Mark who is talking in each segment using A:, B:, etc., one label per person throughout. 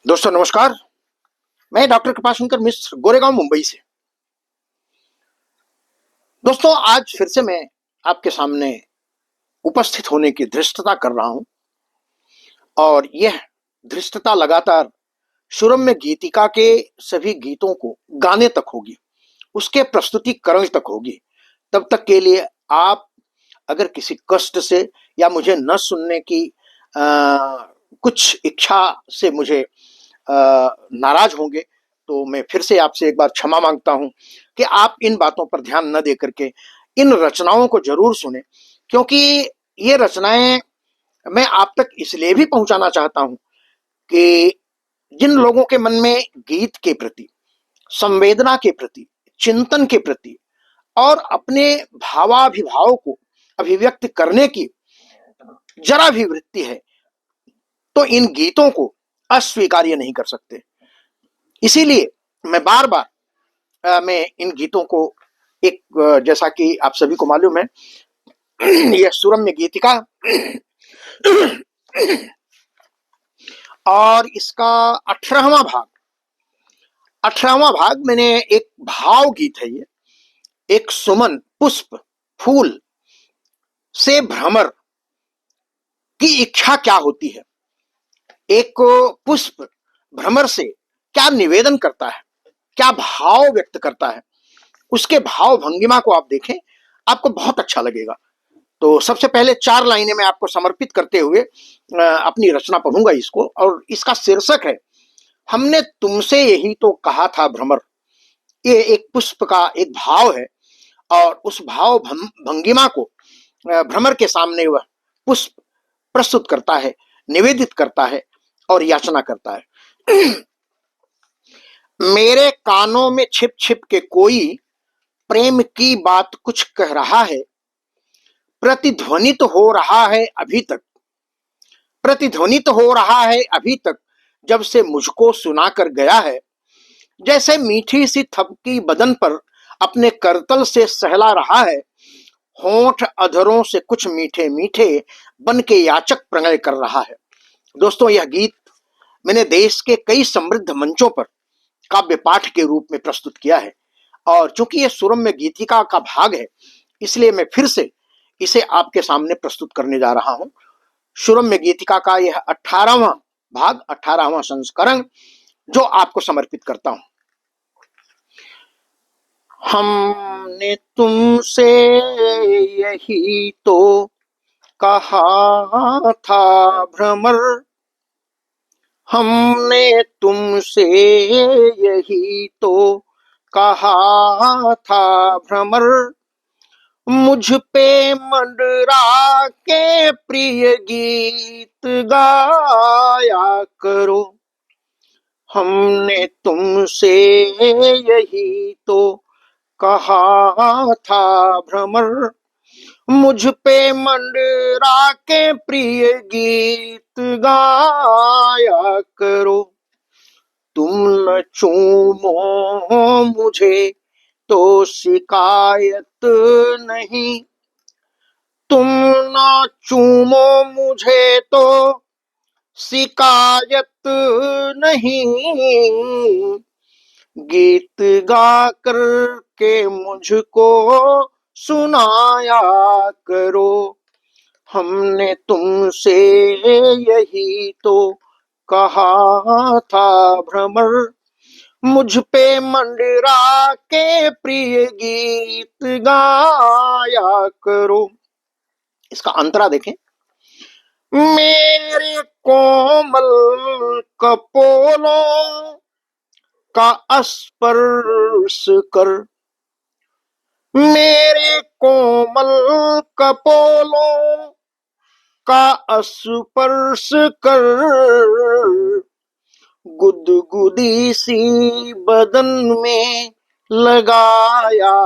A: दोस्तों नमस्कार। मैं डॉक्टर कृपाशंकर मिश्र गोरेगांव मुंबई से। दोस्तों आज फिर से मैं आपके सामने उपस्थित होने की धृष्टता कर रहा हूं और यह धृष्टता लगातार सुरम्य गीतिका के सभी गीतों को गाने तक होगी, उसके प्रस्तुतिकरण तक होगी। तब तक के लिए आप अगर किसी कष्ट से या मुझे न सुनने की कुछ इच्छा से मुझे नाराज होंगे तो मैं फिर से आपसे एक बार क्षमा मांगता हूं कि आप इन बातों पर ध्यान न दे करके इन रचनाओं को जरूर सुने, क्योंकि ये रचनाएं मैं आप तक इसलिए भी पहुंचाना चाहता हूं कि जिन लोगों के मन में गीत के प्रति, संवेदना के प्रति, चिंतन के प्रति और अपने भावाभिभाव को अभिव्यक्त करने की जरा भी वृत्ति है, तो इन गीतों को अस्वीकार्य नहीं कर सकते। इसीलिए मैं बार बार मैं इन गीतों को एक जैसा कि आप सभी को मालूम है यह सुरम्य गीतिका और इसका 18वां भाग मैंने एक भाव गीत है। ये एक सुमन, पुष्प, फूल से भ्रमर की इच्छा क्या होती है, एक पुष्प भ्रमर से क्या निवेदन करता है, क्या भाव व्यक्त करता है, उसके भाव भंगिमा को आप देखें, आपको बहुत अच्छा लगेगा। तो सबसे पहले 4 लाइनें मैं आपको समर्पित करते हुए अपनी रचना पढ़ूंगा इसको, और इसका शीर्षक है हमने तुमसे यही तो कहा था भ्रमर। ये एक पुष्प का एक भाव है और उस भाव भंगिमा को भ्रमर के सामने वह पुष्प प्रस्तुत करता है, निवेदित करता है और याचना करता है। मेरे कानों में छिप छिप के कोई प्रेम की बात कुछ कह रहा है, प्रतिध्वनित हो रहा है अभी तक, प्रतिध्वनित हो रहा है अभी तक, जब से मुझको सुना कर गया है। जैसे मीठी सी थपकी बदन पर अपने करतल से सहला रहा है, होंठ अधरों से कुछ मीठे मीठे बन के याचक प्रणय कर रहा है। दोस्तों यह गीत मैंने देश के कई समृद्ध मंचों पर काव्य पाठ के रूप में प्रस्तुत किया है, और चूंकि यह सुरम्य गीतिका का भाग है इसलिए मैं फिर से इसे आपके सामने प्रस्तुत करने जा रहा हूं। सुरम्य गीतिका का यह 18वां भाग, 18वां संस्करण जो आपको समर्पित करता हूं। हमने तुमसे यही तो कहा था भ्रमर, हमने तुमसे यही तो कहा था भ्रमर, मुझ पे मंडरा के प्रिय गीत गाया करो। हमने तुमसे यही तो कहा था भ्रमर, मुझ पे मंडरा के प्रिय गीत गाया करो। तुम न चूमो मुझे तो शिकायत नहीं, तुम न चूमो मुझे तो शिकायत नहीं, गीत गा कर के मुझको सुनाया करो। हमने तुमसे यही तो कहा था भ्रमर, मुझ पे मंडरा के प्रिय गीत गाया करो। इसका अंतरा देखें। मेरे कोमल कपोलों का स्पर्श कर, मेरे कोमल कपोलों का स्पर्श कर, गुदगुदी सी बदन में लगाया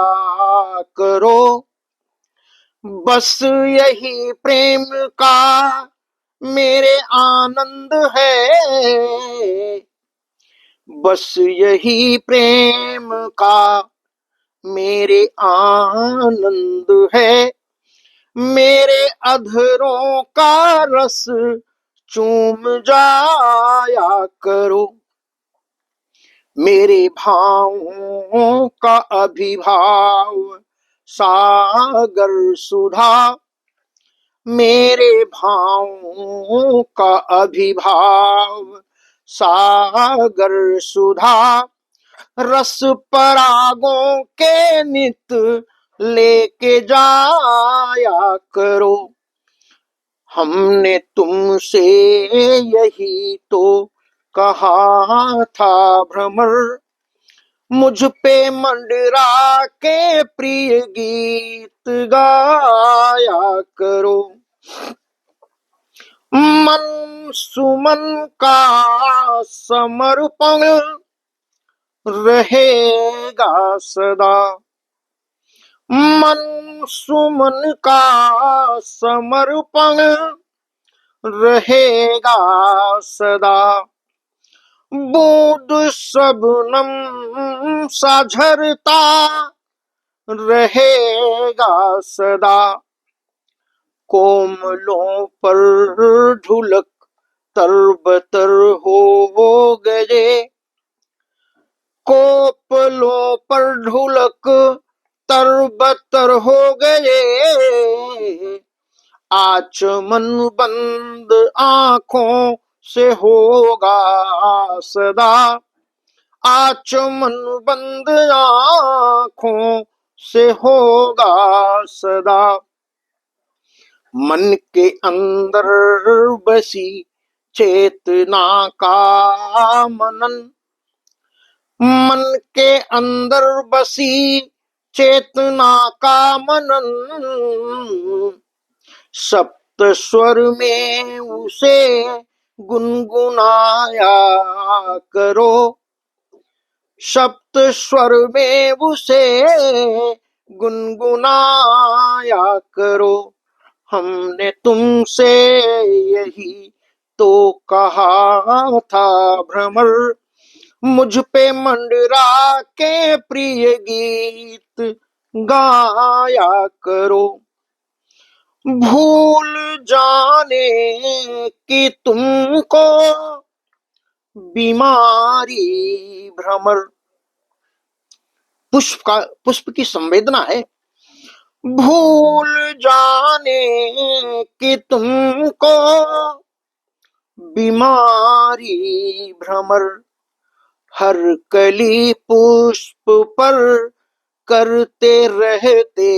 A: करो। बस यही प्रेम का मेरे आनंद है, बस यही प्रेम का मेरे आनंद है। मेरे अधरों का रस चूम जाया करो। मेरे भावों का अभिभाव सागर सुधा, मेरे भावों का अभिभाव सागर सुधा, रस परागों के नित लेके जाया करो। हमने तुमसे यही तो कहा था भ्रमर, मुझ पे मंडरा के प्रिय गीत गाया करो। मन सुमन का समर्पण रहेगा सदा, मन सुमन का समर्पण रहेगा सदा। बूंद शबनम सा झरता रहेगा सदा, कोमलों पर ढुलक तरबतर हो गए, कोपलों पर ढुलक तरबतर हो गए। आचमन बंद आंखों से होगा सदा, आचमन बंद आंखों से होगा सदा। मन के अंदर बसी चेतना का मनन, मन के अंदर बसी चेतना का मनन, सप्त स्वर में उसे गुनगुनाया करो, सप्त स्वर में उसे गुनगुनाया करो। हमने तुमसे यही तो कहा था भ्रमर, मुझ पे मंडरा के प्रिय गीत गाया करो। भूल जाने की तुमको बीमारी भ्रमर, पुष्प की संवेदना है। भूल जाने की तुमको बीमारी भ्रमर, हर कली पुष्प पर करते रहते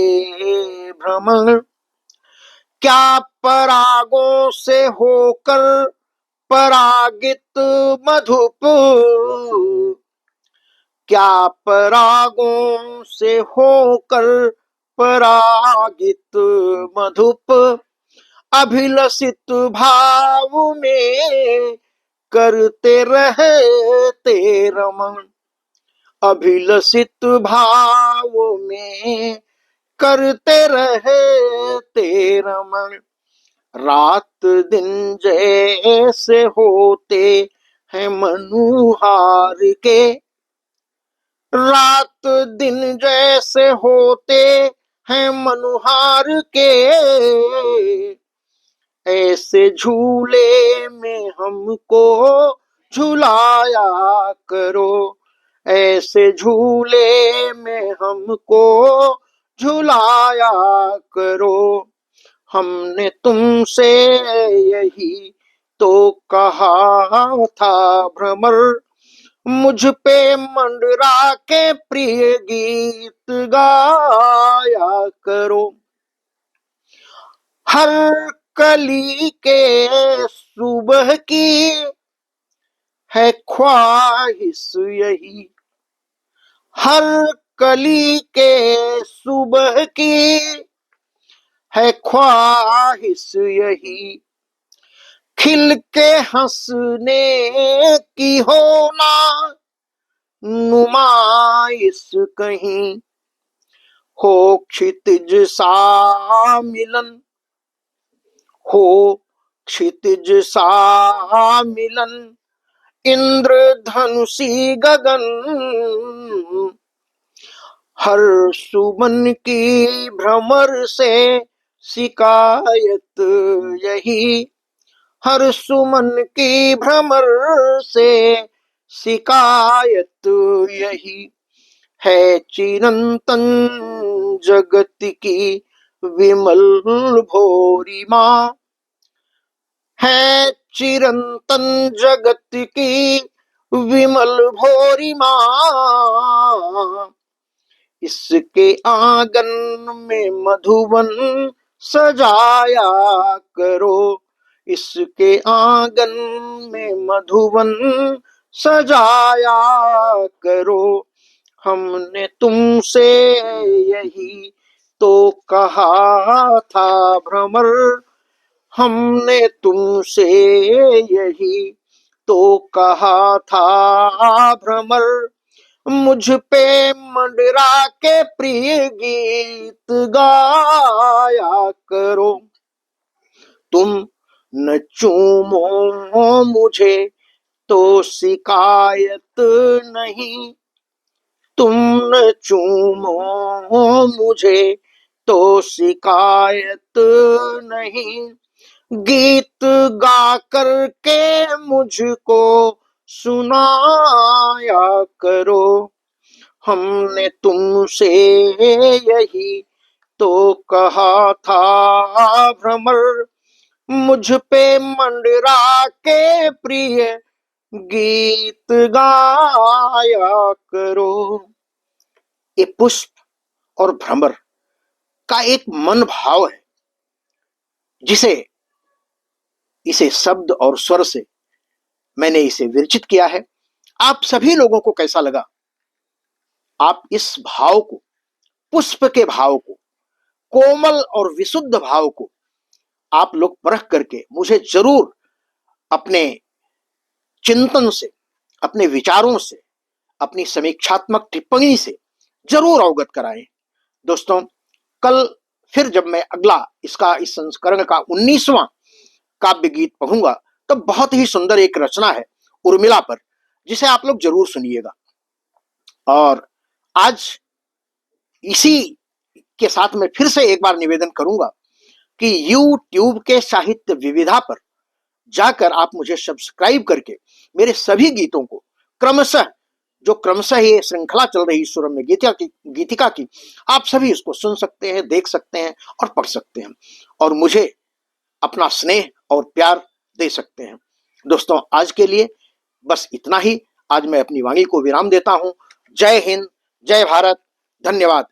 A: भ्रमर। क्या परागों से होकर परागित मधुप, क्या परागों से होकर परागित मधुप, अभिलषित भाव में करते रहते रमण, अभिलषित भाव में करते रहते रमण। रात दिन जैसे होते हैं मनुहार के, रात दिन जैसे होते हैं मनुहार के, ऐसे झूले में हमको झुलाया करो, ऐसे झूले में हमको झुलाया करो। हमने तुमसे यही तो कहा था भ्रमर, मुझ पे मंडरा के प्रिय गीत गाया करो। हर कली के सुबह की है ख्वाहिश यही, हर कली के सुबह की है ख्वाहिश यही, खिल के हंसने की होना नुमाइश कहीं, हो क्षितिज सा मिलन, हो क्षितिज सा मिलन, इंद्रधनुषी गगन, हर सुमन की भ्रमर से शिकायत यही, हर सुमन की भ्रमर से शिकायत यही है, चिरंतन जगत की विमल भोरी माँ, है चिरंतन जगत की विमल भोरी माँ। इसके आंगन में मधुवन सजाया करो, इसके आंगन में मधुवन सजाया करो। हमने तुमसे यही तो कहा था भ्रमर, हमने तुमसे यही तो कहा था भ्रमर। मुझ पे मंडरा के प्रिय गीत गाया करो, तुम न चूमो मुझे तो शिकायत नहीं, तुम न चूमो मुझे तो शिकायत नहीं। गीत गा कर के मुझको सुनाया करो, हमने तुमसे यही तो कहा था भ्रमर। मुझ पे मंडरा के प्रिय गीत गाया करो। ये पुष्प और भ्रमर का एक मन भाव है, जिसे इसे शब्द और स्वर से मैंने इसे विरचित किया है। आप सभी लोगों को कैसा लगा? आप इस भाव को, पुष्प के भाव को, कोमल और विशुद्ध भाव को आप लोग परख करके मुझे जरूर अपने चिंतन से, अपने विचारों से, अपनी समीक्षात्मक टिप्पणी से जरूर अवगत कराएं। दोस्तों, कल फिर जब मैं अगला इस संस्करण का 19वां काव्य गीत पढ़ूंगा, तब बहुत ही सुंदर एक रचना है उर्मिला पर, जिसे आप लोग जरूर सुनिएगा। और आज इसी के साथ मैं फिर से एक बार निवेदन करूंगा कि यूट्यूब के साहित्य विविधा पर जाकर आप मुझे सब्सक्राइब करके मेरे सभी गीतों को क्रमशः ये श्रृंखला चल रही सुरम्य गीतिका की, आप सभी इसको सुन सकते हैं, देख सकते हैं और पढ़ सकते हैं, और मुझे अपना स्नेह और प्यार दे सकते हैं। दोस्तों, आज के लिए बस इतना ही। आज मैं अपनी वाणी को विराम देता हूं। जय हिंद, जय भारत, धन्यवाद।